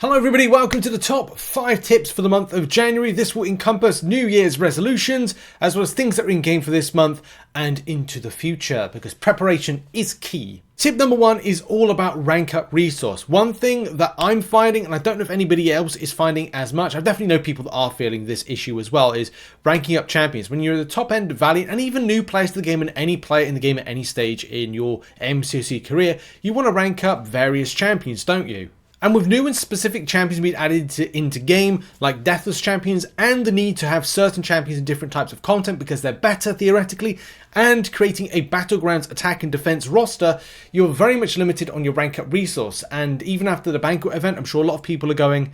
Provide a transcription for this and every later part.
Hello everybody, welcome to the top 5 tips for the month of January. This will encompass New Year's resolutions, as well as things that are in game for this month and into the future, because preparation is key. Tip number 1 is all about rank up resource. One thing that I'm finding, and I don't know if anybody else is finding as much, I definitely know people that are feeling this issue as well, is ranking up champions. When you're at the top end of Valiant, and even new players to the game, and any player in the game at any stage in your MCOC career, you want to rank up various champions, don't you? And with new and specific champions being added into game, like Deathless champions, and the need to have certain champions in different types of content because they're better theoretically, and creating a Battlegrounds attack and defense roster, you're very much limited on your rank up resource. And even after the banquet event, I'm sure a lot of people are going,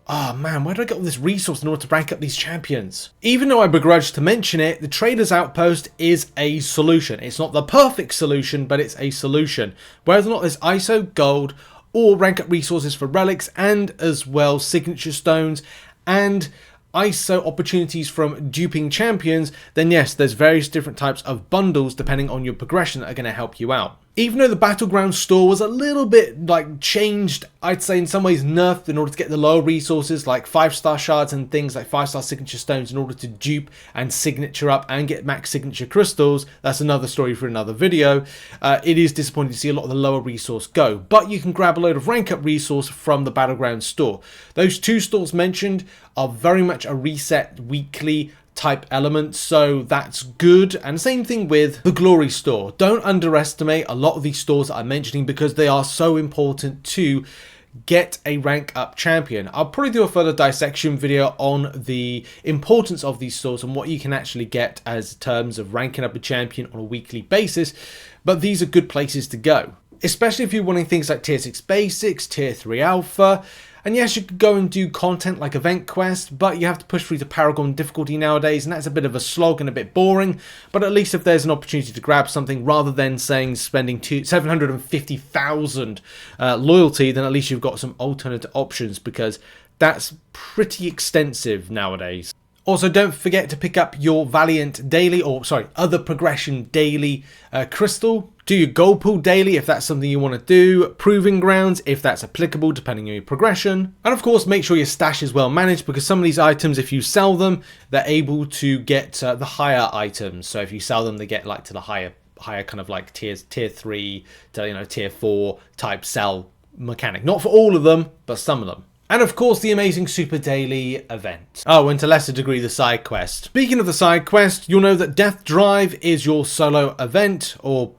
oh man, where do I get all this resource in order to rank up these champions? Even though I begrudge to mention it, the Trader's Outpost is a solution. It's not the perfect solution, but it's a solution. Whether or not there's ISO, gold, or rank up resources for relics, and as well signature stones and ISO opportunities from duping champions, then yes, there's various different types of bundles depending on your progression that are going to help you out. Even though the Battlegrounds Store was a little bit changed, I'd say in some ways nerfed in order to get the lower resources like 5-star shards and things like 5-star signature stones in order to dupe and signature up and get max signature crystals, that's another story for another video. It is disappointing to see a lot of the lower resource go, but you can grab a load of rank up resource from the Battlegrounds Store. Those 2 stores mentioned are very much a reset weekly type element, so that's good. And same thing with the Glory Store. Don't underestimate a lot of these stores that I'm mentioning because they are so important to get a rank up champion. I'll probably do a further dissection video on the importance of these stores and what you can actually get as terms of ranking up a champion on a weekly basis, but these are good places to go, especially if you're wanting things like tier 6 basics, tier 3 alpha. And yes, you could go and do content like event quest, but you have to push through to Paragon difficulty nowadays, and that's a bit of a slog and a bit boring. But at least if there's an opportunity to grab something rather than saying spending 750,000 loyalty, then at least you've got some alternate options, because that's pretty extensive nowadays. Also, don't forget to pick up your Valiant daily, other progression daily crystal. Do your gold pool daily if that's something you want to do. Proving grounds if that's applicable depending on your progression. And of course, make sure your stash is well managed, because some of these items, if you sell them, they're able to get the higher items. So if you sell them, they get to the higher kind of like tier 3 to tier 4 type sell mechanic. Not for all of them, but some of them. And of course, the amazing Super Daily event. Oh, and to a lesser degree, the side quest. Speaking of the side quest, you'll know that Death Drive is your solo event, or,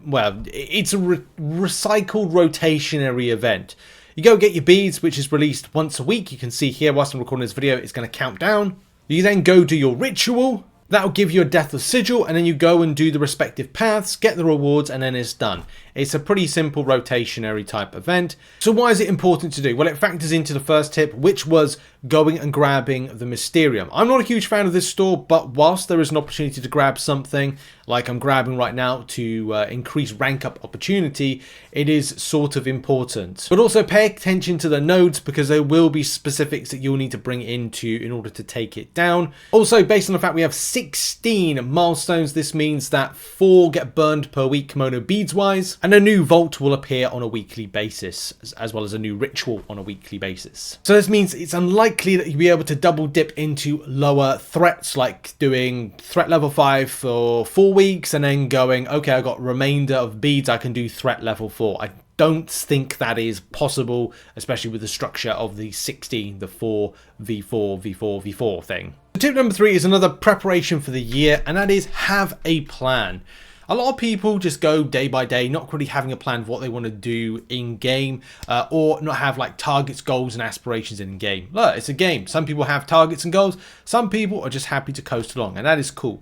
well, it's a recycled rotationary event. You go get your beads, which is released once a week. You can see here, whilst I'm recording this video, it's going to count down. You then go do your ritual. That'll give you a Deathless Sigil, and then you go and do the respective paths, get the rewards, and then it's done. It's a pretty simple rotationary type event. So why is it important to do? Well, it factors into the first tip, which was going and grabbing the Mysterium. I'm not a huge fan of this store, but whilst there is an opportunity to grab something like I'm grabbing right now to increase rank up opportunity, it is sort of important. But also pay attention to the nodes, because there will be specifics that you'll need to bring into in order to take it down. Also, based on the fact we have 16 milestones, this means that 4 get burned per week kimono beads wise, and a new vault will appear on a weekly basis, as well as a new ritual on a weekly basis. So this means it's unlikely that you'll be able to double dip into lower threats, like doing threat level 5 for 4 weeks and then going, okay, I got remainder of beads, I can do threat level 4. I don't think that is possible, especially with the structure of the 16, the 4 v4 v4 v4 thing. Tip number 3 is another preparation for the year, and that is have a plan. A lot of people just go day by day, not really having a plan of what they want to do in game, or not have targets, goals, and aspirations in game. Look, it's a game. Some people have targets and goals. Some people are just happy to coast along, and that is cool.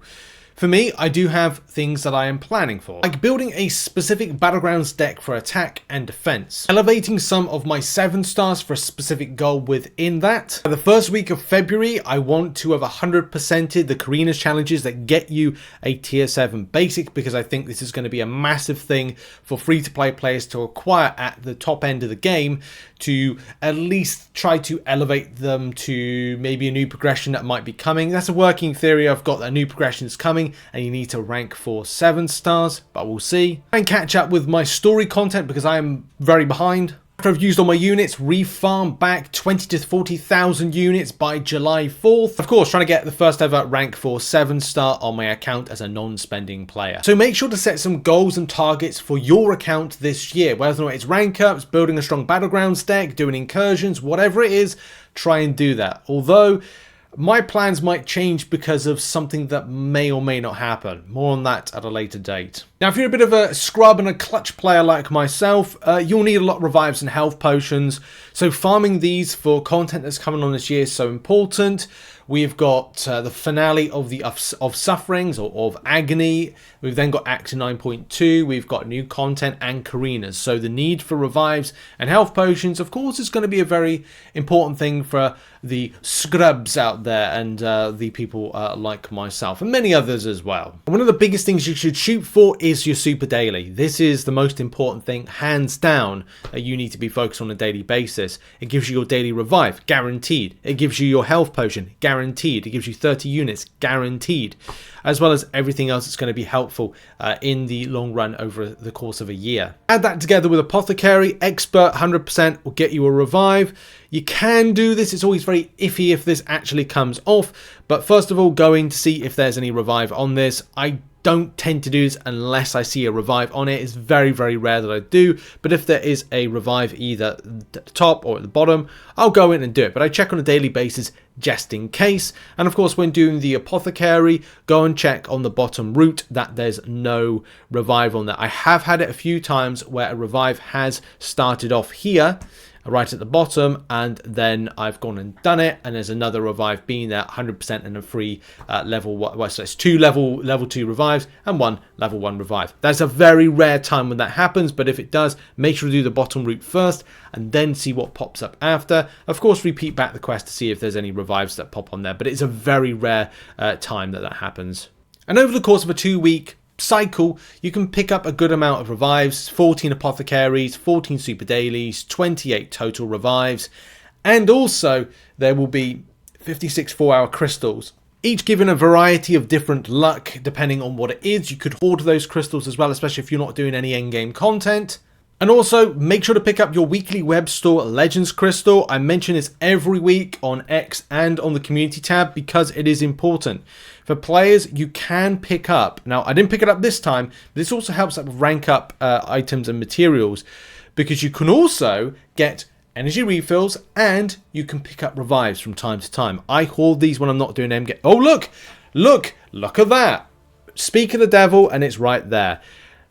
For me, I do have things that I am planning for, like building a specific Battlegrounds deck for attack and defense, elevating some of my 7 stars for a specific goal within that. The first week of February, I want to have 100%ed the Karina's challenges that get you a tier 7 basic, because I think this is going to be a massive thing for free-to-play players to acquire at the top end of the game, to at least try to elevate them to maybe a new progression that might be coming. That's a working theory. I've got a new progression is coming and you need to rank for 7 stars, but we'll see. And catch up with my story content because I am very behind. After I've used all my units, refarm back 20 to 40,000 units by July 4th. Of course, trying to get the first ever rank 4 7-star on my account as a non-spending player. So make sure to set some goals and targets for your account this year. Whether or not it's rank ups, building a strong Battlegrounds deck, doing incursions, whatever it is, try and do that. Although my plans might change because of something that may or may not happen. More on that at a later date. Now, if you're a bit of a scrub and a clutch player like myself, you'll need a lot of revives and health potions. So farming these for content that's coming on this year is so important. We've got the finale of the of Sufferings or of Agony. We've then got Act 9.2. We've got new content and Karinas. So the need for revives and health potions, of course, is going to be a very important thing for the scrubs out there and the people like myself and many others as well. One of the biggest things you should shoot for is your super daily. This is the most important thing, hands down, you need to be focused on a daily basis. It gives you your daily revive, guaranteed. It gives you your health potion, guaranteed. It gives you 30 units, guaranteed. As well as everything else that's going to be helpful in the long run over the course of a year. Add that together with Apothecary, Expert 100% will get you a revive. You can do this, it's always very iffy if this actually comes off, but first of all, going to see if there's any revive on this. I don't tend to do this unless I see a revive on it. It's very, very rare that I do, but if there is a revive either at the top or at the bottom, I'll go in and do it, but I check on a daily basis just in case. And of course, when doing the Apothecary, go and check on the bottom route that there's no revive on there. I have had it a few times where a revive has started off here, right at the bottom, and then I've gone and done it, and there's another revive being there 100% and a free level 1. So it's 2 level 2 revives and 1 level 1 revive. That's a very rare time when that happens, but if it does, make sure to do the bottom route first and then see what pops up after. Of course, repeat back the quest to see if there's any revives that pop on there, but it's a very rare time that happens. And over the course of a 2-week cycle, you can pick up a good amount of revives, 14 apothecaries, 14 super dailies, 28 total revives, and also there will be 56 4-hour crystals, each given a variety of different luck depending on what it is. You could hoard those crystals as well, especially if you're not doing any endgame content. And also, make sure to pick up your weekly web store Legends Crystal. I mention this every week on X and on the community tab because it is important. For players, you can pick up, now I didn't pick it up this time, but this also helps rank up items and materials, because you can also get energy refills and you can pick up revives from time to time. I hoard these when I'm not doing endgame. Oh, look at that. Speak of the devil, and it's right there.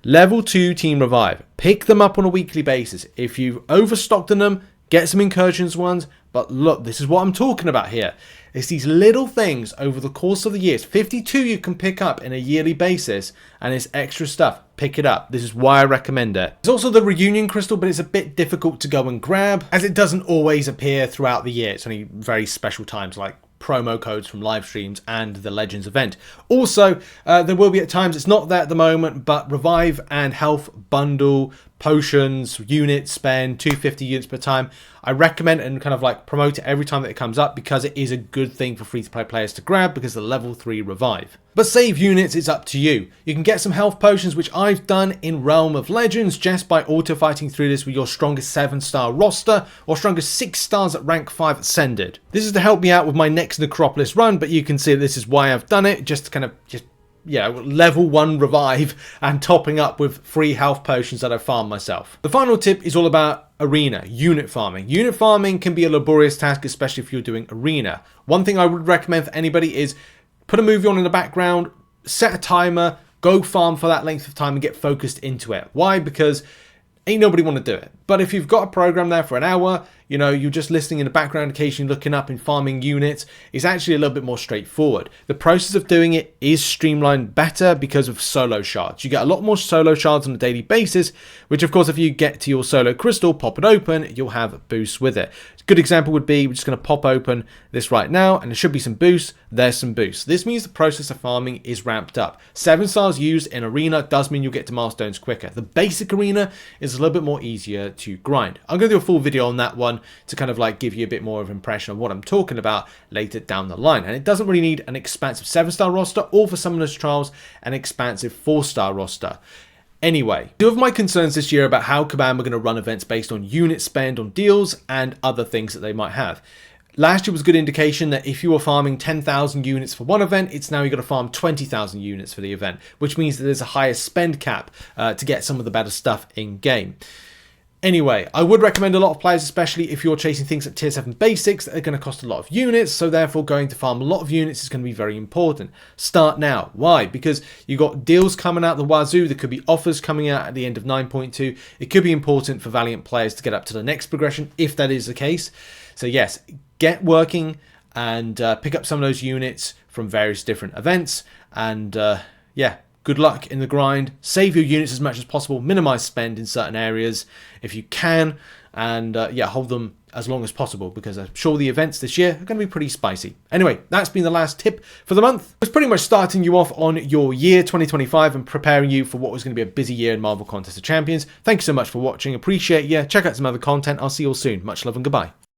Level 2 team revive. Pick them up on a weekly basis. If you've overstocked on them, get some incursions ones. But look, this is what I'm talking about here. It's these little things over the course of the years. 52 you can pick up in a yearly basis, and it's extra stuff. Pick it up. This is why I recommend it. There's also the reunion crystal, but it's a bit difficult to go and grab as it doesn't always appear throughout the year. It's only very special times like promo codes from live streams and the Legends event. Also, there will be at times, it's not there at the moment, but revive and health bundle, potions, units, spend 250 units per time. I recommend and kind of like promote it every time that it comes up because it is a good thing for free-to-play players to grab because the level 3 revive. But save units, it's up to you. You can get some health potions, which I've done in Realm of Legends just by auto-fighting through this with your strongest 7-star roster or strongest 6 stars at rank 5 ascended. This is to help me out with my next Necropolis run, but you can see this is why I've done it, just to kind of level 1 revive and topping up with free health potions that I farm myself. The final tip is all about arena, unit farming. Unit farming can be a laborious task, especially if you're doing arena. One thing I would recommend for anybody is put a movie on in the background, set a timer, go farm for that length of time and get focused into it. Why? Because ain't nobody want to do it. But if you've got a program there for an hour, you know, you're just listening in the background, occasionally looking up and farming units, it's actually a little bit more straightforward. The process of doing it is streamlined better because of solo shards. You get a lot more solo shards on a daily basis, which of course, if you get to your solo crystal, pop it open, you'll have boosts with it. A good example would be, we're just going to pop open this right now, and there should be some boosts. There's some boosts. This means the process of farming is ramped up. 7 stars used in arena does mean you'll get to milestones quicker. The basic arena is a little bit more easier to grind. I'm going to do a full video on that one to kind of like give you a bit more of an impression of what I'm talking about later down the line. And it doesn't really need an expansive 7-star roster, or for Summoners Trials, an expansive 4-star roster. Anyway, two of my concerns this year about how Kabam are going to run events based on unit spend on deals and other things that they might have. Last year was a good indication that if you were farming 10,000 units for one event, it's now you've got to farm 20,000 units for the event, which means that there's a higher spend cap to get some of the better stuff in game. Anyway, I would recommend a lot of players, especially if you're chasing things at tier 7 basics that are going to cost a lot of units, so therefore going to farm a lot of units is going to be very important. Start now. Why? Because you've got deals coming out the wazoo, there could be offers coming out at the end of 9.2. It could be important for Valiant players to get up to the next progression, if that is the case. So yes, get working and pick up some of those units from various different events, and yeah, good luck in the grind. Save your units as much as possible. Minimize spend in certain areas if you can. And yeah, hold them as long as possible, because I'm sure the events this year are going to be pretty spicy. Anyway, that's been the last tip for the month. It's pretty much starting you off on your year 2025 and preparing you for what was going to be a busy year in Marvel Contest of Champions. Thank you so much for watching. Appreciate you. Check out some other content. I'll see you all soon. Much love and goodbye.